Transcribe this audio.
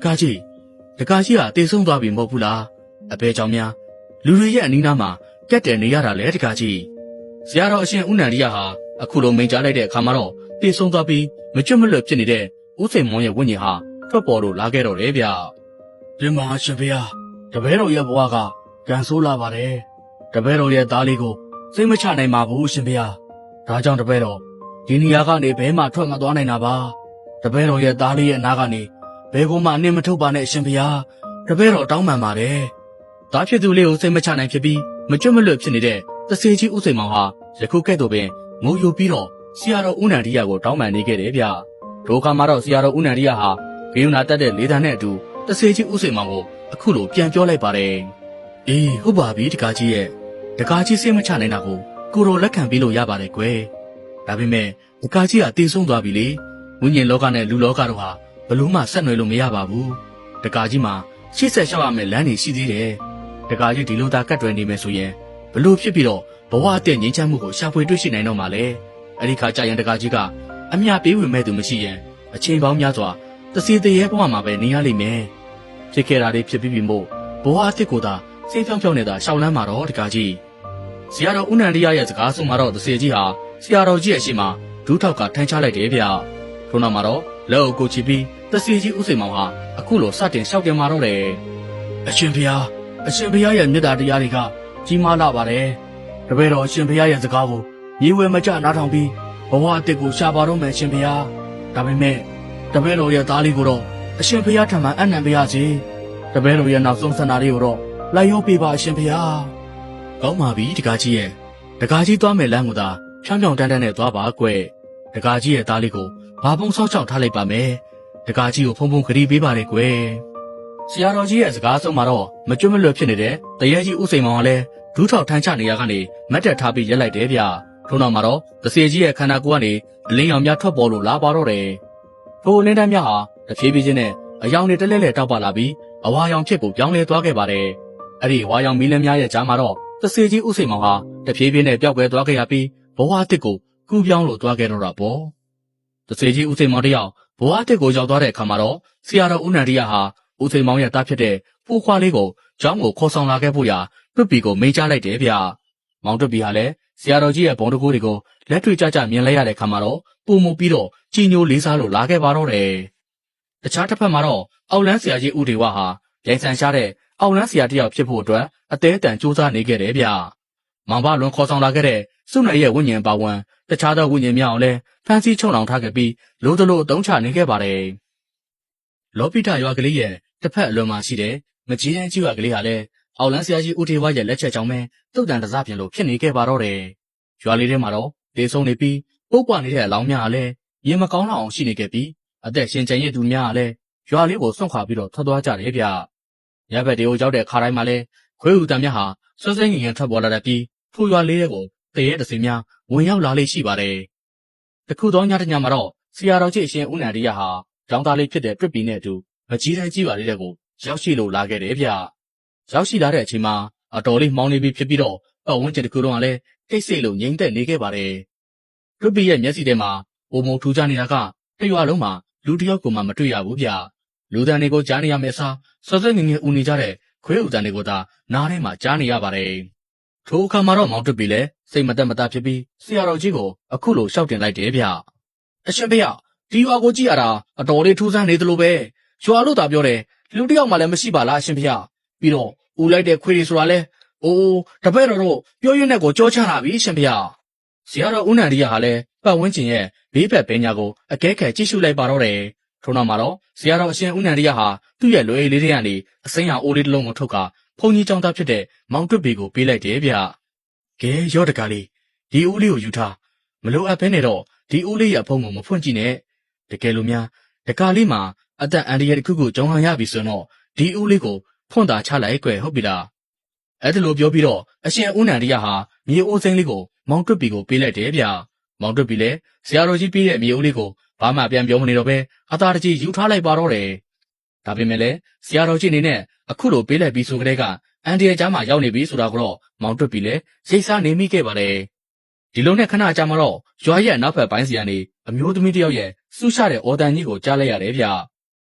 ကားကြီးကတေဆုံးသွားပြီမဟုတ်ဘူးလားအဘဲကြောင့်များလူတွေရဲ့အနီးနားမှာကက်တယ်နေရတာလေတကားကြီးဆရာတော်အရှင်ဦးနန္ဒီယဟာအခုလိုမိန်ကြားလိုက်တဲ့အခါမှာတော့တေဆုံးသွားပြီးမကျွတ်မလွတ်ဖြစ်နေတဲ့ဦးစိန်မောင်ရဲ့ဝိညာဉ်ဟာထွက်ပေါ်လို့လာခဲ့တော့တယ်ဗျဒီမှာရှင်ဖေဟာတပည့်တော်ရဲ့ဘဝကကန်ဆိုးလာပါတယ်တပည့်တော်ရဲ့သားလေးကိုစိတ်မချနိုင်ပါဘူးရှင်ဖေဟာဒါကြောင့်တပည့်တော်ဒီနေရာကနေဘဲမှထွက်မသွားနိုင်တာပါတပည့်တော်ရဲ့သားလေးရဲ့နားကနေဘဲကိုမှအနှင်းမထုတ်ပါနဲ့ရှင်ဖေဟာတပည့်တော်တောင်းပန်ပါတယ်သားဖြစ်သူလေးကိုစိတ်မချနိုင်ဖြစ်ပြီးမကျွတ်မလွတ်ဖြစ်နေတဲ့တဆေကြီးဦးစိန်မောင်ဟာယခုကဲ့သို့ပင်ငိုယိုပြီးတော့ဆရာတော်ဦးနန္ဒီယကိုတောင်းပန်နေခဲ့တယ်ဗျဒိုခါမှာတော့ဆရာတော်ဦးနန္ဒီယဟာဂေယုနာတက်တဲ့လေးတန်းနဲ့အတူတဆေကြီးဦးစိန်မောင်ကိုအခုလိုပြန်ပြောလိုက်ပါတယ်အေးဟုတ်ပါပြီတကားကြီးရဲ့တကားကြီးစိတ်မချနိုင်တာကိုတော်လက်ခံပြီးလို့ရပါတယ်ကွယ်ဒါပေမဲ့တကားကြီးကတည်ဆုံးသွားပြီလေဝိညာဉ်လောကနဲ့လူလောကတို့ဟာဘလို့မှဆက်နွယ်လို့မရပါဘူးတကားကြီးမှာရှေ့ဆက်လျှောက်ရမယ့်လမ်းတွေရှိသေးတယ်တကားကြီးဒီလိုသာကတ်တွယ်နေမယ်ဆိုရင်ဘလို့ဖြစ်ပြီးတော့ဘဝအတဲ့ငြိမ်းချမ်းမှုကိုရှာဖွေတွေ့ရှိနိုင်တော့မှာလေအဲ့ဒီခါကျရင်တကားကြီးကအမြပေးဝင်မဲ့သူမရှိရင်အချိန်ပေါင်းများစွာတစီတရေဘဝမှာပဲနေရလိမ့်မယ်ဖြစ်ခဲ့တာတွေဖြစ်ပြီးပြီမို့ဘဝအစ်ကိုသာစိတ်ဖြောင်းဖြောင်းနေတာရှောက်လန်းမှာတော့တကားကြီးဆရာတော်ဦးနန္ဒီယရဲ့စကားဆုံးမှာတော့တစီကြီးဟာဆရာတော်ကြီးရဲ့အရှိမဒူးထောက်ကထမ်းချလိုက်တယ်ဗျထို့နောက်မှာတော့လက်အုပ်ကိုချီပြီးတစီကြီးဦးစိန်မောင်ဟာအခုလိုစတင်လျှောက်တင်มาတော့တယ်အရှင်ဘုရားရဲ့မေတ္တာတရားတွေကကြီးမားလာပါတယ်တပည့်တော်အရှင်ဘုရားရဲ့စကားကိုညီဝဲမကြနားထောင်ပြီးဘဝအစ်ကိုရှာပါတော့မယ်ရှင်ဘုရားဒါပေမဲ့တပည့်တော်ရဲ့သားလေးကိုတော့အရှင်ဘုရားထံမှအနံ့ပေးရစေတပည့်တော်ရဲ့နောက်ဆုံးဆန္ဒလေးကိုတော့လိုက်ရောပေးပါအရှင်ဘုရားကောင်းပါပြီတကားကြီးရဲ့တကားကြီးသွားမယ်လမ်းကိုသာဖြောင်းဖြောင်းတန်းတန်းနဲ့သွားပါကွယ်တကားကြီးရဲ့သားလေးကိုဘာပုံဆောက်ချောက်ထားလိုက်ပါမယ်တကားကြီးကိုဖုံဖုံခရီးပေးပါလေကွယ်ဆရာတော်ကြီးရဲ့စကားဆုံးမှာတော့မကျွတ်မလွတ်ဖြစ်နေတဲ့တရေကြီးဦးစိန်မောင်ကလည်းဒူးထောက်ထမ်းချနေရကနေမတ်တက်ထားပြီးရက်လိုက်တယ်ဗျထို့နောက်မှာတော့တဆေကြီးရဲ့ခန္ဓာကိုယ်ကနေအလင်းရောင်များထွက်ပေါ်လို့လာပါတော့တယ်ထိုအလင်းတန်းများဟာတဖြည်းဖြည်းချင်းနဲ့အယောင်တွေတလဲလဲတောက်ပါလာပြီးအဝါရောင်ဖြစ်ကိုပြောင်းလဲသွားခဲ့ပါတယ်အဲ့ဒီဝါရောင်မီးလင်းများရဲ့ကြားမှာတော့တဆေကြီးဦးစိန်မောင်ဟာတဖြည်းဖြည်းနဲ့ပျောက်ကွယ်သွားခဲ့ရပြီးဘဝအစ်ကိုကူးပြောင်းလို့သွားခဲ့တော့တာပေါ့တဆေကြီးဦးစိန်မောင်တယောက်ဘဝအစ်ကိုရောက်သွားတဲ့အခါမှာတော့ဆရာတော်ဦးနန္ဒီယဟာဦးစိန်မောင်ရဲ့သားဖြစ်တဲ့ဖိုးခွားလေးကိုကျောင်းကိုခေါ်ဆောင်လာခဲ့ဖို့ရာတွတ်ပီကိုမိန့်ကြားလိုက်တယ်ဗျမောင်တွတ်ပီဟာလည်းဆရာတော်ကြီးရဲ့ဘုံတကူတွေကိုလက်တွေ့ကြကြမြင်လိုက်ရတဲ့အခါမှာတော့ပုံမှုပြီးတော့ကြည်ညိုလေးစားလို့လာခဲ့ပါတော့တယ်တခြားတစ်ဖက်မှာတော့အောက်လန်းဆရာကြီးဦးဒေဝဟာပြိုင်ဆန်ရှားတဲ့အောက်လန်းဆရာတယောက်ဖြစ်ဖို့အတွက်အသေးအတန်စူးစမ်းနေခဲ့တယ်ဗျမောင်ဘလွန်ခေါ်ဆောင်လာခဲ့တဲ့စုနယ်ရဲ့ဝိညာဉ်ပါဝင်တခြားသောဝိညာဉ်များအောင်လည်းဖန်ဆီးချုံအောင်ထားခဲ့ပြီးလိုသလိုအသုံးချနေခဲ့ပါတယ်လောပိတရွာကလေးရဲ့တစ်ဖက်အလွန်မှာရှိတဲ့မကြီးတန်းကြီးရွာကလေးဟာလည်းအောက်လန်းဆရာကြီးဦးထေဝါရဲ့လက်ချက်ကြောင့်ပဲတုတ်တန်တစားပြင်လို့ဖြစ်နေခဲ့ပါတော့တယ်ရွာလေးထဲမှာတော့ဒေဆုံးနေပြီးပုတ်ပွားနေတဲ့အလောင်းများကလည်းရင်မကောင်းလောက်အောင်ရှိနေခဲ့ပြီးအသက်ရှင်ကျန်ရည်သူများကလည်းရွာလေးကိုစွန့်ခွာပြီးတော့ထွက်သွားကြတယ်ဗျညဘက်တေကိုရောက်တဲ့ခါတိုင်းမှာလည်းခွေးဦးတန်များဟာဆွဆွဲငင်ငင်ထွက်ပေါ်လာတတ်ပြီးထိုရွာလေးရဲ့ကိုတရေတစီများဝင်ရောက်လာလေးရှိပါတယ်တခုသောညတစ်ညမှာတော့ဆရာတော်ကြီးအရှင်ဦးနန္ဒီယဟာကျောင်းသားလေးဖြစ်တဲ့တွတ်ပီနဲ့အတူမကြီးတန်းကြီးရွာလေးတဲ့ကိုရောက်ရှိလို့လာခဲ့တယ်ဗျရောက်ရှိလာတဲ့အချိန်မှာအတော်လေးမှောင်နေပြီဖြစ်ပြီးတော့ပတ်ဝန်းကျင်တစ်ခုလုံးကလည်းတိတ်ဆိတ်လို့ငြိမ်သက်နေခဲ့ပါတယ်တွတ်ပီရဲ့မျက်စိထဲမှာပုံမုံထူကြနေတာကတရွာလုံးမှာလူတယောက်ကိုမှမတွေ့ရဘူးဗျလူတန်တွေကိုကြားနေရမယ့်အစားစောစောငငယ်ဦးနေကြတဲ့ခွေးဦးတန်တွေကိုသာနားထဲမှာကြားနေရပါတယ်ထိုအခါမှာတော့မောင်တွတ်ပီလည်းစိတ်မသက်မသာဖြစ်ပြီးဆရာတော်ကြီးကိုအခုလိုရှောက်တင်လိုက်တယ်ဗျအရှင်ဖေဒီရွာကိုကြည့်ရတာအတော်လေးထူးဆန်းနေသလိုပဲရွာလို့သာပြောတယ်လူတယောက်မှလည်းမရှိပါလားအရှင်ဖေပြီးတော့ဦးလိုက်တဲ့ခွေးတွေဆိုတာလဲအိုးတပည့်တော်တို့ပြောရင်းနဲ့ကိုကြောချတာပြီအရှင်ဖေဆရာတော်ဦးနန္ဒီယဟာလည်းပတ်ဝန်းကျင်ရဲ့ဘေးဘက်ဘဲညာကိုအကဲခတ်ကြည့်ရှုလိုက်ပါတော့တယ်ထို့နောက်မှာတော့ဆရာတော်အရှင်ဦးနန္ဒီယဟာသူ့ရဲ့လွယ်လေးတွေကနေအစိမ်းရောင်အိုးလေးတစ်လုံးကိုထုတ်ကာဘုန်းကြီးကျောင်းသားဖြစ်တဲ့မောင်တွတ်ပီကိုပေးလိုက်တယ်ဗျကဲရော့တကားလေးဒီဦးလေးကိုယူထားမလိုအပ်ဘဲနဲ့တော့ဒီဦးလေးရဲ့အဖုံးကိုမဖွင့်ကြည့်နဲ့တကယ်လို့များတကားလေးမှာအသက်အန္တရာယ်တစ်ခုခုကြုံဟန်ရပြီဆိုတော့ဒီဦးလေးကိုဖွင့်တာချလိုက်ကွယ်ဟုတ်ပြီလားအဲ့ဒါလိုပြောပြီးတော့အရှင်ဦးနန္ဒီယဟာမြေအိုးစိမ်းလေးကိုမောင်တွတ်ပီကိုပေးလိုက်တယ်ဗျမောင်တွတ်ပီလည်းဆရာတော်ကြီးပေးတဲ့မြေအိုးလေးကိုဘာမှပြန်ပြောမနေတော့ပဲအသာတကြီးယူထားလိုက်ပါတော့တယ်ဒါပေမဲ့လည်းဆရာတော်ကြီးအနေနဲ့အခုလိုပေးလိုက်ပြီးဆိုကြတဲ့ကအန်ဒီရဲ့ကြားမှာရောက်နေပြီဆိုတာကိုတော့မောင်တွတ်ပီလည်းရိတ်စားနေမိခဲ့ပါတယ်ဒီလိုနဲ့ခဏကြာမှတော့ရွာရဲ့နောက်ဘက်ပိုင်းစီကနေအမျိုးသမီးတယောက်ရဲ့ဆူးရှတဲ့အော်တန်ကြီးကိုကြားလိုက်ရတယ်ဗျ